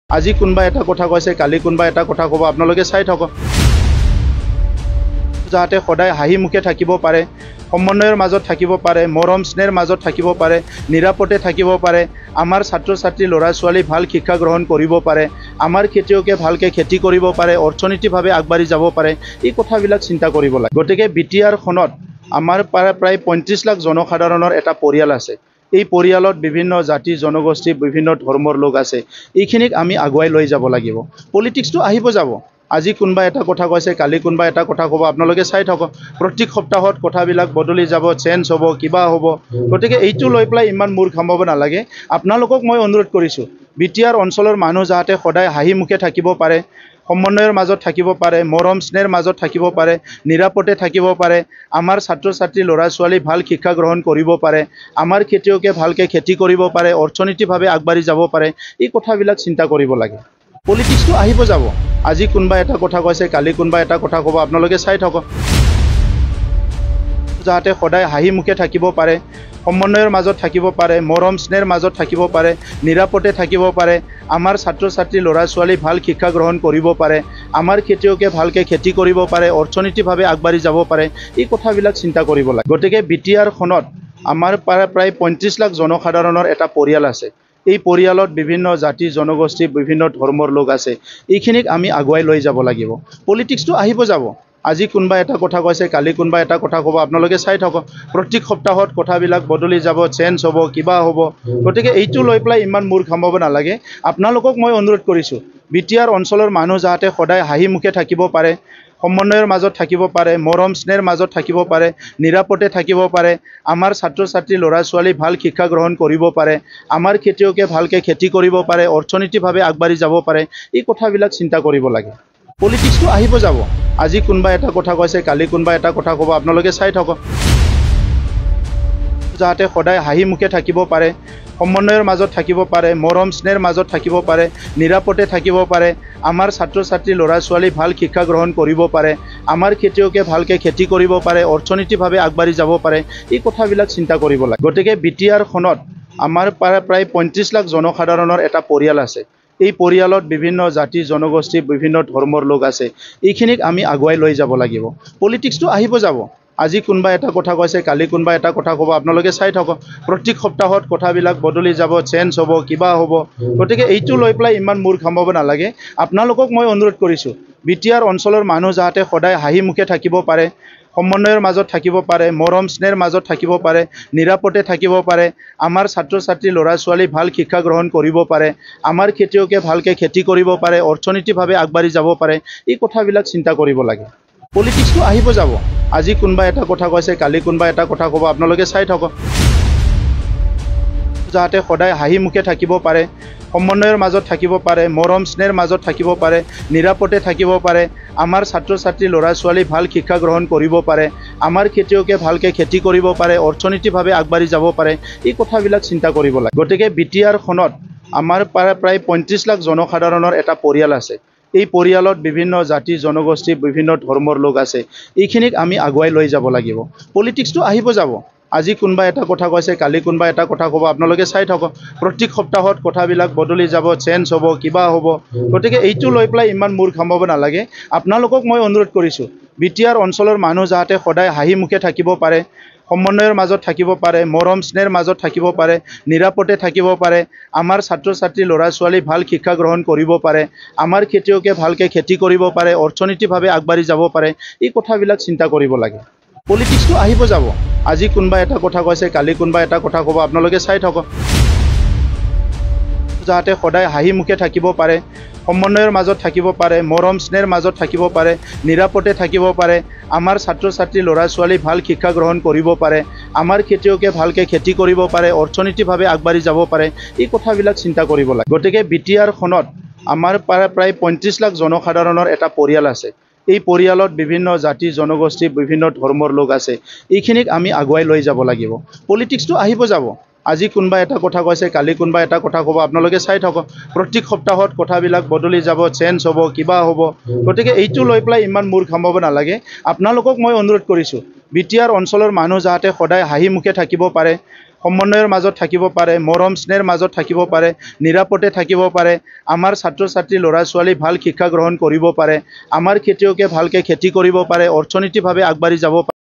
আজি কোনবা এটা কথা কৈছে কালি কোনবা এটা কথা ক'ব আপোনালোকে চাই থাকক যাতে সদায় হাঁহি মুখে থাকিব পাৰে সমন্বয়ৰ মাজত থাকিব পাৰে মৰম স্নেহৰ মাজত থাকিব পাৰে নিৰাপদে থাকিব পাৰে আমাৰ ছাত্ৰ ছাত্ৰী ল'ৰা ছোৱালী ভাল শিক্ষা গ্ৰহণ কৰিব পাৰে আমাৰ খেতিয়কে ভালকে খেতি কৰিব পাৰে অৰ্থনৈতিকভাৱে আগবাঢ়ি যাব পাৰে এই কথাবিলাক চিন্তা কৰিব লাগে গতিকে বিটিআৰ খনত আমাৰ প্ৰায় 35 লাখ জনসাধাৰণৰ এটা পৰিয়াল আছে এই পৰিয়ালত বিভিন্ন জাতি জনগোষ্ঠী বিভিন্ন ধৰ্মৰ লোক আছে এইখিনিক আমি আগুৱাই লৈ যাব লাগিব পলিটিক্সটো আহিব যাব আজি কোনবা এটা কথা কৈছে কালি কোনবা এটা কথা ক'ব আপোনালোকে চাই থাকক প্ৰত্যেক সপ্তাহত কথাবিলাক বদলি যাব চেঞ্জ হ'ব কিবা হ'ব গতিকে এইটো লৈ পেলাই ইমান মূৰ খামাব নালাগে আপোনালোকক মই অনুৰোধ কৰিছোঁ বিটিআৰ অঞ্চলৰ মানুহ যাতে সদায় হাঁহি মুখে থাকিব পাৰে সমন্বয়ৰ মাজত থাকিব পাৰে মৰম স্নেহৰ মাজত থাকিব পাৰে নিৰাপদে থাকিব পাৰে আমাৰ ছাত্ৰ ছাত্ৰী ল'ৰা ছোৱালী ভাল শিক্ষা গ্ৰহণ কৰিব পাৰে আমাৰ খেতিয়কে ভালকে খেতি কৰিব পাৰে অৰ্থনৈতিকভাৱে আগবাঢ়ি যাব পাৰে এই কথাবিলাক চিন্তা কৰিব লাগে পলিটিক্সটো আহিব যাব আজি কোনবা এটা কথা কৈছে কালি কোনবা এটা কথা ক'ব আপোনালোকে চাই থাকক যাতে সদায় হাঁহি মুখে থাকিব পাৰে সমন্বয়ৰ মাজত থাকিব পাৰে মৰম স্নেহৰ মাজত থাকিব পাৰে নিৰাপদে থাকিব পাৰে আমাৰ ছাত্ৰ ছাত্ৰী ল'ৰা ছোৱালী ভাল শিক্ষা গ্ৰহণ কৰিব পাৰে আমাৰ খেতিয়কে ভালকে খেতি কৰিব পাৰে অৰ্থনৈতিকভাৱে আগবাঢ়ি যাব পাৰে এই কথাবিলাক চিন্তা কৰিব লাগে গতিকে বিটিআৰ খনত আমাৰ প্ৰায় 35 লাখ জনসাধাৰণৰ এটা পৰিয়াল আছে এই পৰিয়ালত বিভিন্ন জাতি জনগোষ্ঠী বিভিন্ন ধৰ্মৰ লোক আছে এইখিনিক আমি আগুৱাই লৈ যাব লাগিব পলিটিক্সটো আহিব যাব আজি কোনবা এটা কথা কৈছে কালি কোনবা এটা কথা ক'ব আপোনালোকে চাই থাকক প্ৰত্যেক সপ্তাহত কথাবিলাক বদলি যাব চেঞ্জ হ'ব কিবা হ'ব গতিকে এইটো লৈ পেলাই ইমান মূৰ খামাব নালাগে আপোনালোকক মই অনুৰোধ কৰিছোঁ বিটিআৰ অঞ্চলৰ মানুহ যাতে সদায় হাঁহি মুখে থাকিব পাৰে সমন্বয়ৰ মাজত থাকিব পাৰে মৰম স্নেহৰ মাজত থাকিব পাৰে নিৰাপদে থাকিব পাৰে আমাৰ ছাত্ৰ ছাত্ৰী ল'ৰা ছোৱালী ভাল শিক্ষা গ্ৰহণ কৰিব পাৰে আমাৰ খেতিয়কে ভালকে খেতি কৰিব পাৰে অৰ্থনৈতিকভাৱে আগবাঢ়ি যাব পাৰে এই কথাবিলাক চিন্তা কৰিব লাগে পলিটিক্সটো আহিব যাব আজি কোনবা এটা কথা কৈছে কালি কোনবা এটা কথা ক'ব আপোনালোকে চাই থাকক যাতে সদায় হাঁহি মুখে থাকিব পাৰে সমন্বয়ৰ মাজত থাকিব পাৰে মৰম স্নেহৰ মাজত থাকিব পাৰে নিৰাপদে থাকিব পাৰে আমাৰ ছাত্ৰ ছাত্ৰী ল'ৰা ছোৱালী ভাল শিক্ষা গ্ৰহণ কৰিব পাৰে আমাৰ খেতিয়কে ভালকে খেতি কৰিব পাৰে অৰ্থনৈতিকভাৱে আগবাঢ়ি যাব পাৰে এই কথাবিলাক চিন্তা কৰিব লাগে গতিকে বিটিআৰ খনত আমাৰ প্ৰায় 35 লাখ জনসাধাৰণৰ এটা পৰিয়াল আছে এই পৰিয়ালত বিভিন্ন জাতি জনগোষ্ঠী বিভিন্ন ধৰ্মৰ লোক আছে এইখিনিক আমি আগুৱাই লৈ যাব লাগিব পলিটিক্সটো আহিব যাব আজি কোনবা এটা কথা কৈছে কালি কোনবা এটা কথা ক'ব আপোনালোকে চাই থাকক প্ৰত্যেক সপ্তাহত কথাবিলাক বদলি যাব চেঞ্জ হ'ব কিবা হ'ব গতিকে এইটো লৈ পেলাই ইমান মূৰ খামাব নালাগে আপোনালোকক মই অনুৰোধ কৰিছোঁ বিটিআৰ অঞ্চলৰ মানুহ যাতে সদায় হাঁহি মুখে থাকিব পাৰে সমন্বয়ৰ মাজত থাকিব পাৰে মৰম স্নেহৰ মাজত থাকিব পাৰে নিৰাপদে থাকিব পাৰে আমাৰ ছাত্ৰ ছাত্ৰী ল'ৰা ছোৱালী ভাল শিক্ষা গ্ৰহণ কৰিব পাৰে আমাৰ খেতিয়কে ভালকে খেতি কৰিব পাৰে অৰ্থনৈতিকভাৱে আগবাঢ়ি যাব পাৰে এই কথাবিলাক চিন্তা কৰিব লাগে পলিটিক্সটো আহিব যাব আজি কোনবা এটা কথা কৈছে কালি কোনবা এটা কথা ক'ব আপোনালোকে চাই থাকক যাতে সদায় হাঁহি মুখে থাকিব পাৰে সমন্বয়ৰ মাজত থাকিব পাৰে মৰম স্নেহৰ মাজত থাকিব পাৰে নিৰাপদে থাকিব পাৰে আমাৰ ছাত্ৰ ছাত্ৰী ল'ৰা ছোৱালী ভাল শিক্ষা গ্ৰহণ কৰিব পাৰে আমাৰ খেতিয়কে ভালকে খেতি কৰিব পাৰে অৰ্থনৈতিকভাৱে আগবাঢ়ি যাব পাৰে এই কথাবিলাক চিন্তা কৰিব লাগে গতিকে বিটিআৰ খনত আমাৰ প্ৰায় 35 লাখ জনসাধাৰণৰ এটা পৰিয়াল আছে এই পৰিয়ালত বিভিন্ন জাতি জনগোষ্ঠী বিভিন্ন ধৰ্মৰ লোক আছে এইখিনিক আমি আগুৱাই লৈ যাব লাগিব পলিটিক্সটো আহিব যাব আজি কোনবা এটা কথা কৈছে কালি কোনবা এটা কথা ক'ব আপোনালোকে চাই থাকক প্ৰত্যেক সপ্তাহত কথাবিলাক বদলি যাব চেঞ্জ হ'ব কিবা হ'ব গতিকে এইটো লৈ পেলাই ইমান মূৰ খামাব নালাগে আপোনালোকক মই অনুৰোধ কৰিছোঁ বিটিআৰ অঞ্চলৰ মানুহ যাতে সদায় হাঁহি মুখে থাকিব পাৰে সমন্বয়ৰ মাজত থাকিব পাৰে মৰম স্নেহৰ মাজত থাকিব পাৰে নিৰাপদে থাকিব পাৰে আমাৰ ছাত্ৰ ছাত্ৰী ল'ৰা ছোৱালী ভাল শিক্ষা গ্ৰহণ কৰিব পাৰে আমাৰ খেতিয়কে ভালকে খেতি কৰিব পাৰে অৰ্থনৈতিকভাৱে আগবাঢ়ি যাব পাৰে এই কথাবিলাক চিন্তা কৰিব লাগে পলিটিক্সটো আহিব যাব আজি কোনবা এটা কথা কৈছে কালি কোনবা এটা কথা ক'ব আপোনালোকে চাই থাকক যাতে সদায় হাঁহি মুখে থাকিব পাৰে সমন্বয়ৰ মাজত থাকিব পাৰে মৰম স্নেহৰ মাজত থাকিব পাৰে নিৰাপদে থাকিব পাৰে আমাৰ ছাত্ৰ ছাত্ৰী ল'ৰা ছোৱালী ভাল শিক্ষা গ্ৰহণ কৰিব পাৰে আমাৰ খেতিয়কে ভালকে খেতি কৰিব পাৰে অৰ্থনৈতিকভাৱে আগবাঢ়ি যাব পাৰে এই কথাবিলাক চিন্তা কৰিব লাগে গতিকে বিটিআৰ খনত আমাৰ প্ৰায় 35 লাখ জনসাধাৰণৰ এটা পৰিয়াল আছে এই পৰিয়ালত বিভিন্ন জাতি জনগোষ্ঠী বিভিন্ন ধৰ্মৰ লোক আছে এইখিনিক আমি আগুৱাই লৈ যাব লাগিব পলিটিক্সটো আহিব যাব আজি কোনবা এটা কথা কৈছে কালি কোনবা এটা কথা ক'ব আপোনালোকে চাই থাকক প্ৰত্যেক সপ্তাহত কথাবিলাক বদলি যাব চেঞ্জ হ'ব কিবা হ'ব গতিকে এইটো লৈ পেলাই ইমান মূৰ খামাব নালাগে আপোনালোকক মই অনুৰোধ কৰিছোঁ বিটিআৰ অঞ্চলৰ মানুহ যাতে সদায় হাঁহি মুখে থাকিব পাৰে সমন্বয়ৰ মাজত থাকিব পাৰে, মৰম স্নেহৰ মাজত থাকিব পাৰে, নিৰাপদে থাকিব পাৰে, আমাৰ ছাত্ৰ ছাত্ৰী ল'ৰা ছোৱালী ভাল শিক্ষা গ্ৰহণ কৰিব পাৰে, আমাৰ খেতিয়কে ভালকৈ খেতি কৰিব পাৰে, অৰ্থনৈতিকভাৱে আগবাঢ়ি যাব পাৰে।